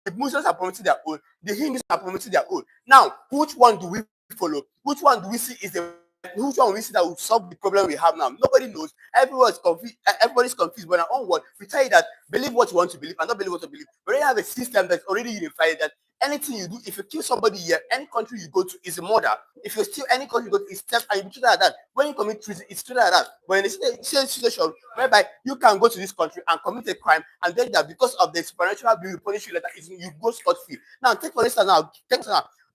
the Muslims are promoting their own, the Hindus are promoting their own. Now, which one do we follow? Which one do we see is the which one we see that will solve the problem we have now? Nobody knows. Everyone's confused. Everybody's confused. But in our own word, we tell you that believe what you want to believe and not believe what you believe. We already have a system that's already unified that anything you do, if you kill somebody here, any country you go to is a murder. If you steal any country you go to, it's theft, and you treat it like that. When you commit treason, it's treated like that. But in a situation whereby you can go to this country and commit a crime, and then that because of the supernatural bill, punish you later, you go scot free. Now, take for instance now,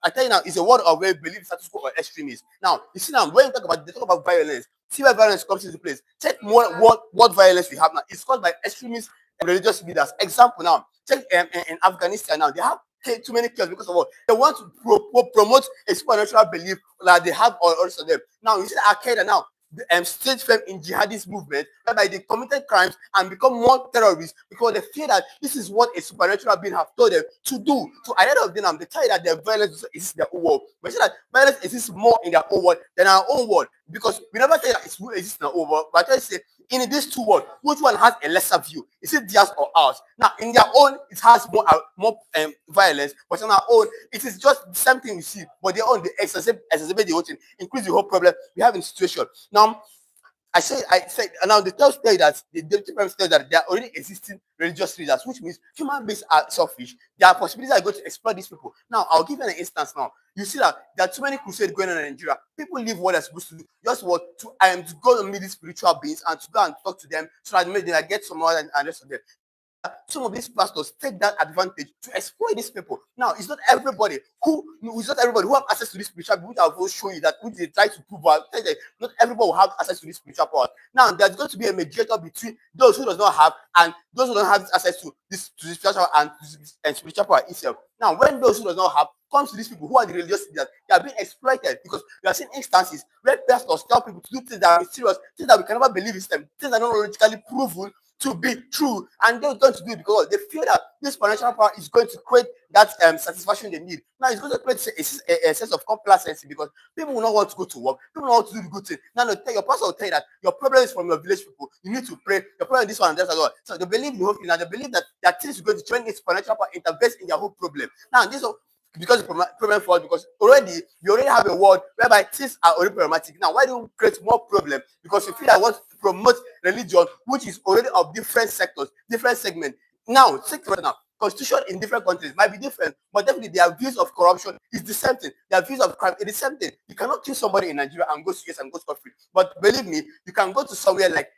I tell you now, it's a word of where believe status quo or extremists. Now, you see now, when they talk about violence, see where violence comes into place. Check what violence we have now. It's caused by extremist religious leaders. Example now, check in Afghanistan now, they have too many kills because of what? They want to promote a supernatural belief that they have all of them. Now, you see Al-Qaeda now, the state firm in jihadist movement, whereby they committed crimes and become more terrorists because they fear that this is what a supernatural being have told them to do. So at the end of the day, they tell you that their violence is their own world. But say that violence exists more in their own world than our own world, because we never tell you that it exists in our own world. But I tell you, say in these two worlds, which one has a lesser view? Is it theirs or ours? Now, in their own, it has more violence, but on our own, it is just the same thing we see, but their own, they exacerbate the whole thing, increase the whole problem we have in the situation. Now, I said, now the tells tell you that the difference tells that there are already existing religious leaders, which means human beings are selfish. There are possibilities that are going to exploit these people. Now, I'll give you an instance now. You see that there are too many crusades going on in Nigeria. People leave what they're supposed to do, just what to go and meet these spiritual beings and to go and talk to them so that maybe they get some more and rest of them. Some of these pastors take that advantage to exploit these people. Now, it's not everybody who have access to this spiritual, which I will show you that which they try to prove out. Not everybody will have access to this spiritual power. Now, there's going to be a mediator between those who does not have and those who don't have access to this spiritual and spiritual power itself. Now, when those who does not have comes to these people who are the religious leaders, they are being exploited because we are seeing instances where pastors tell people to do things that are mysterious, things that we can never believe in them, things that are not logically proven to be true, and they're going to do it because they feel that this financial power is going to create that satisfaction they need. Now it's going to create a sense of complacency because people will not want to go to work, people will not want to do the good thing. Now your pastor will tell you that your problem is from your village people. You need to pray. Your problem is this one and that as well. So they believe in the whole thing, and they believe that their things is going to change this financial power intervenes in their whole problem. Now this because the problem for us, because we already have a world whereby things are already problematic. Now, why do we create more problem? Because we feel I want to promote religion, which is already of different sectors, different segments. Now, take for now, constitution in different countries might be different, but definitely their views of corruption is the same thing. Their views of crime is the same thing. You cannot kill somebody in Nigeria and go to US and go scot-free. But believe me, you can go to somewhere like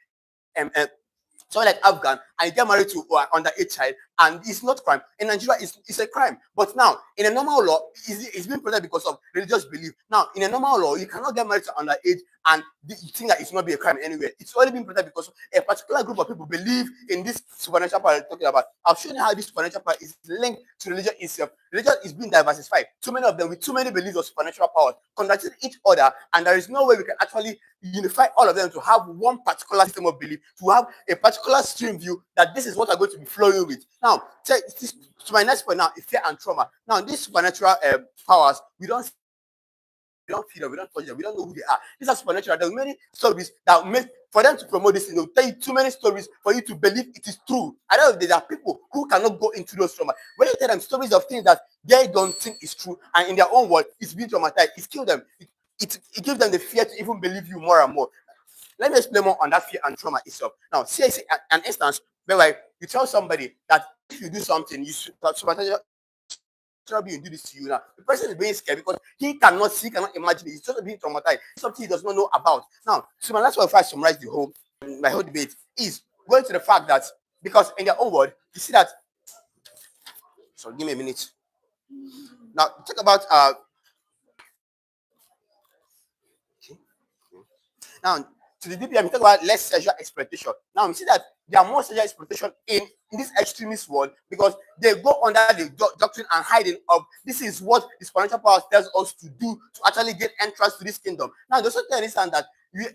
someone like Afghan and you get married to underage child, and it's not crime. In Nigeria, it's a crime. But now, in a normal law, it's being protected because of religious belief. Now, in a normal law, you cannot get married to underage and you think that it's not be a crime anywhere. It's only being protected because a particular group of people believe in this supernatural power I'm talking about. I've shown you how this supernatural power is linked to religion itself. Religion is being diversified. Too many of them with too many beliefs of supernatural powers contradicting each other, and there is no way we can actually unify all of them to have one particular system of belief, to have a particular stream view that this is what I'm going to be flowing with. Now, to my next point now is fear and trauma. Now, these supernatural powers, we don't feed them, we don't touch them, we don't know who they are. These are supernatural. There are many stories that make for them to promote this, they'll tell you too many stories for you to believe it is true. I know there are people who cannot go into those trauma. When you tell them stories of things that they don't think is true, and in their own words, it's being traumatized, it's killed them. It gives them the fear to even believe you more and more. Let me explain more on that fear and trauma itself. Now, see an instance where you tell somebody that if you do something, you supernatural being do this to you now. The person is being scared because he cannot see, cannot imagine it. He's just being traumatized. Something he does not know about. Now, so that's why if I summarize my whole debate is going to the fact that because in their own word, you see that. So give me a minute. Now talk about now to the DPM, we talk about less sexual exploitation. Now we see that there are more sexual exploitation in this extremist world because they go under the doctrine and hiding of this is what the spiritual power tells us to do to actually get entrance to this kingdom. Now, they also understand that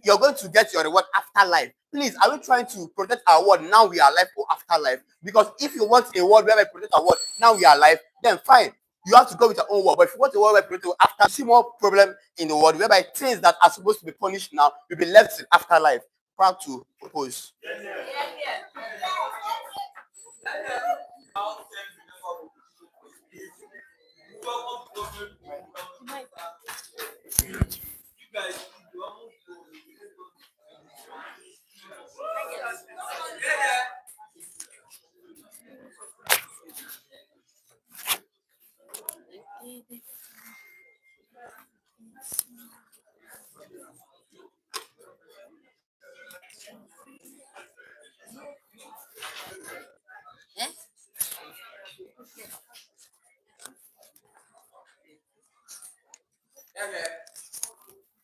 you're going to get your reward after life. Please, are we trying to protect our world now we are alive or after life? Because if you want a world where we protect our world now we are alive, then fine. You have to go with your own world. But if you want a world where protect after, you see more problem in the world whereby things that are supposed to be punished now will be left in afterlife. Proud to propose.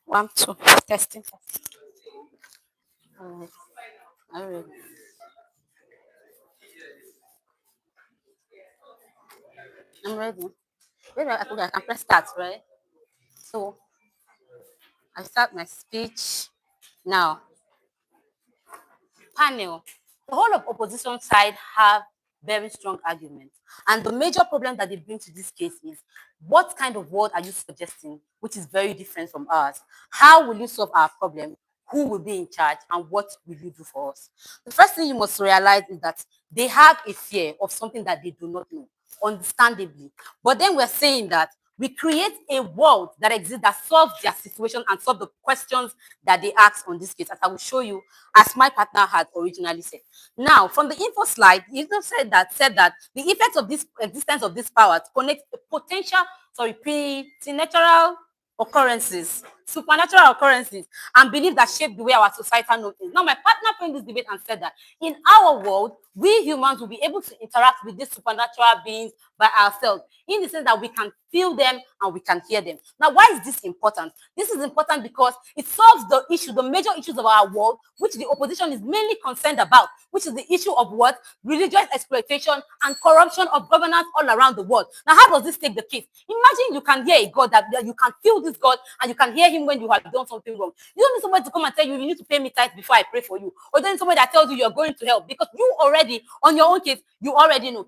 One, two, testing. Alright. I'm ready. I'm ready. Maybe I can press start, right? So I start my speech now. Panel. The whole of opposition side have very strong arguments. And the major problem that they bring to this case is what kind of world are you suggesting, which is very different from ours? How will you solve our problem? Who will be in charge and what will you do for us? The first thing you must realize is that they have a fear of something that they do not know, understandably. But then we're saying that we create a world that exists that solves their situation and solve the questions that they ask on this case, as I will show you, as my partner had originally said. Now, from the info slide, it said that the effect of this existence of this power to connect potential, preternatural occurrences, supernatural occurrences, and belief that shape the way our society knows things. Now, my partner framed this debate and said that in our world, we humans will be able to interact with these supernatural beings by ourselves, in the sense that we can feel them and we can hear them. Now, why is this important? This is important because it solves the issue, the major issues of our world, which the opposition is mainly concerned about, which is the issue of what? Religious exploitation and corruption of governance all around the world. Now, how does this take the case? Imagine you can hear a God, that you can feel this God, and you can hear him when you have done something wrong. You don't need somebody to come and tell you, you need to pay me tithe before I pray for you. Or then somebody that tells you you're going to help, because you already, on your own case, you already know.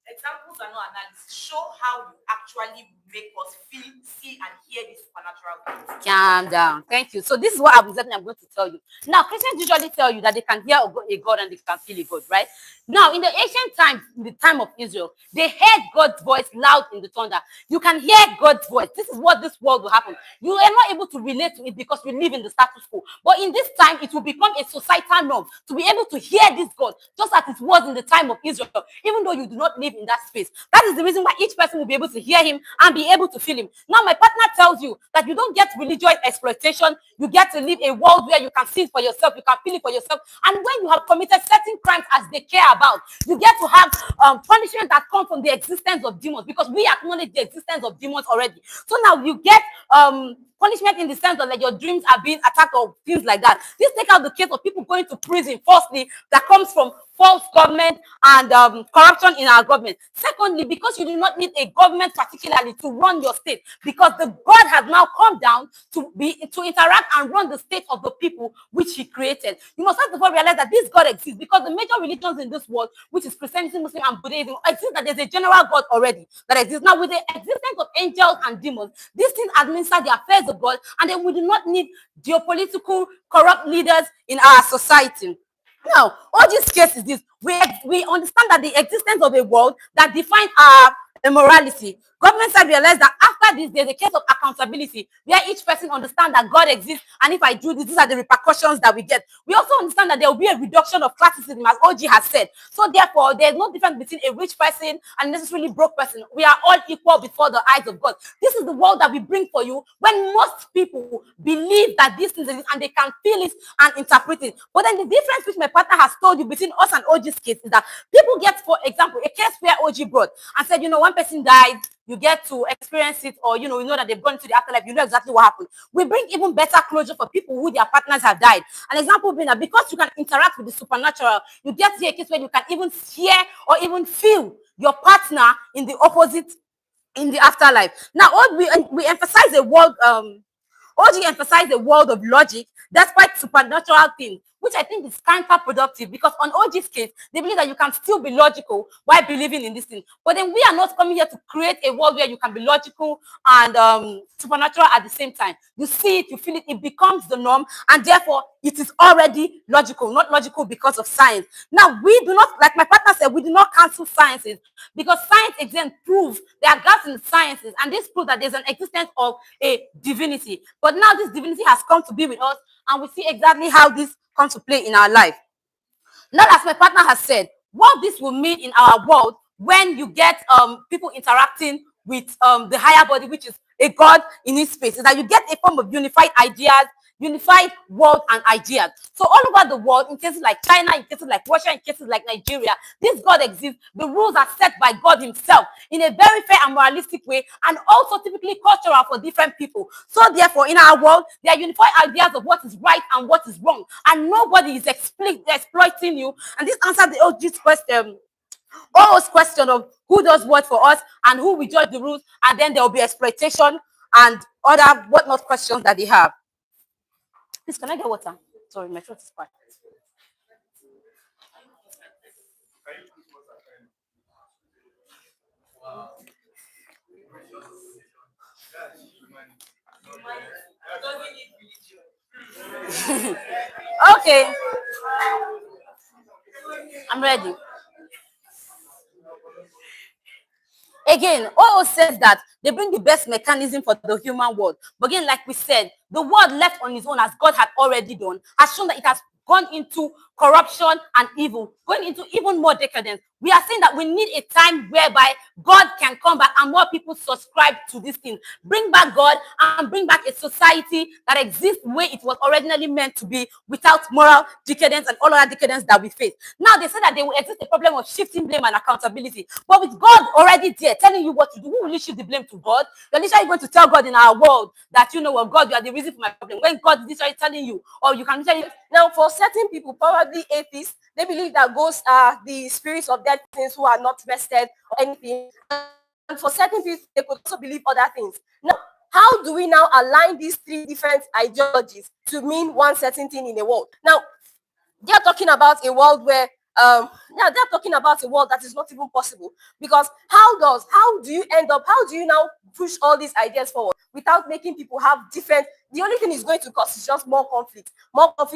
Examples are not analysis. Show how you actually make us feel, see, and hear these supernatural things. Calm down. Thank you. So this is what I'm going to tell you. Now, Christians usually tell you that they can hear a God and they can feel a God, right? Now, in the ancient times, in the time of Israel, they heard God's voice loud in the thunder. You can hear God's voice. This is what this world will happen. You are not able to relate to it because we live in the status quo. But in this time, it will become a societal norm to be able to hear this God, just as it was in the time of Israel, even though you do not live in that space. That is the reason why each person will be able to hear him and be able to feel him. Now, my partner tells you that you don't get religious exploitation. You get to live a world where you can see it for yourself, you can feel it for yourself. And when you have committed certain crimes as they care about, you get to have punishment that comes from the existence of demons, because we acknowledge the existence of demons already. So now you get punishment in the sense of like your dreams are being attacked or things like that. This take out the case of people going to prison, firstly, that comes from false government and corruption in our government. Secondly, because you do not need a government particularly to run your state, because the God has now come down to interact and run the state of the people which he created. You must first of all realize that this God exists, because the major religions in this world, which is Christianity, Muslim, and Buddhism, exist, that there's a general God already that exists. Now, with the existence of angels and demons, these things administer the affairs of God, and then we do not need geopolitical corrupt leaders in our society. Now, all this case is this. We understand that the existence of a world that defines our immorality. Governments have realized that after this, there's a case of accountability where each person understands that God exists, and if I do this, these are the repercussions that we get. We also understand that there will be a reduction of classism, as OG has said. So therefore, there's no difference between a rich person and necessarily broke person. We are all equal before the eyes of God. This is the world that we bring for you when most people believe that these things exist and they can feel it and interpret it. But then the difference which my partner has told you between us and OG's case is that people get, for example, a case where OG brought and said, one person died, you get to experience it, or you know that they've gone into the afterlife, you know exactly what happened. We bring even better closure for people who their partners have died. An example being that because you can interact with the supernatural, you get to a case where you can even hear or even feel your partner in the opposite in the afterlife. Now, we emphasize a world OG emphasize the world of logic despite supernatural things, which I think is counterproductive, because on OG's case, they believe that you can still be logical while believing in this thing. But then we are not coming here to create a world where you can be logical and supernatural at the same time. You see it, you feel it, it becomes the norm, and therefore it is already logical, not logical because of science. Now, we do not, like my partner said, we do not cancel sciences, because science again proves there are gaps in the sciences, and this proves that there's an existence of a divinity. But now this divinity has come to be with us, and we see exactly how this comes to play in our life. Now, as my partner has said, what this will mean in our world when you get people interacting with the higher body, which is a God in his space, is that you get a form of unified ideas, unified world and ideas. So all over the world, in cases like China, in cases like Russia, in cases like Nigeria, this God exists. The rules are set by God himself in a very fair and moralistic way, and also typically cultural for different people. So therefore, in our world, there are unified ideas of what is right and what is wrong, and nobody is exploiting you. And this answers the OG's question. Always question of who does what for us and who will judge the rules, and then there will be exploitation and other whatnot questions that they have. Please, can I get water? Sorry, my throat is parched. Okay, I'm ready. Again, OO says that they bring the best mechanism for the human world. But again, like we said, the world left on its own, as God had already done, has shown that it has gone into corruption and evil, going into even more decadence. We are saying that we need a time whereby God can come back and more people subscribe to this thing. Bring back God and bring back a society that exists the way it was originally meant to be, without moral decadence and all other decadence that we face. Now, they say that there will exist a problem of shifting blame and accountability. But with God already there telling you what to do, who will you shift the blame to? God? You're literally going to tell God in our world that, you know what, God, you are the reason for my problem. When God is literally telling you, or you can literally... Now, for certain people, probably atheists, they believe that ghosts are the spirits of dead things who are not rested or anything. And for certain people, they could also believe other things. Now, how do we now align these three different ideologies to mean one certain thing in the world? Now, they are talking about a world where now they're talking about a world that is not even possible, because how do you now push all these ideas forward without making people have different, the only thing is going to cause is just more conflict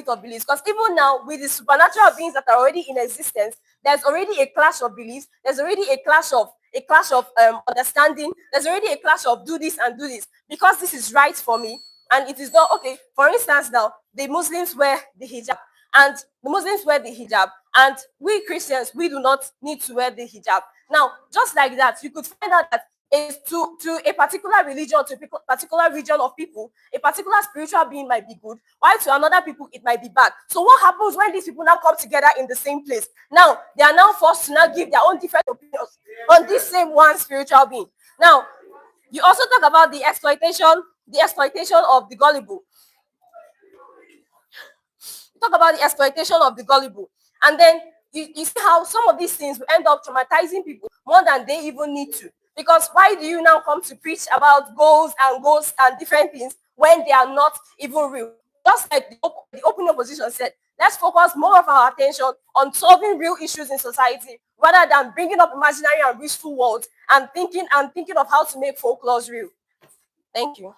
of beliefs, because even now with the supernatural beings that are already in existence, there's already a clash of beliefs, there's already a clash of understanding, there's already a clash of do this and do this, because this is right for me and it is not okay. For instance, now the Muslims wear the hijab, and we Christians, we do not need to wear the hijab. Now, just like that, you could find out that is to a particular religion, to a particular region of people, a particular spiritual being might be good, while to another people it might be bad. So what happens when these people now come together in the same place? Now they are now forced to now give their own different opinions on this same one spiritual being. Now, you also talk about the exploitation of the gullible. Talk about the exploitation of the gullible, and then you see how some of these things will end up traumatizing people more than they even need to. Because why do you now come to preach about goals and different things when they are not even real? Just like the open opposition said, let's focus more of our attention on solving real issues in society rather than bringing up imaginary and wishful words and thinking of how to make folklore real. Thank you.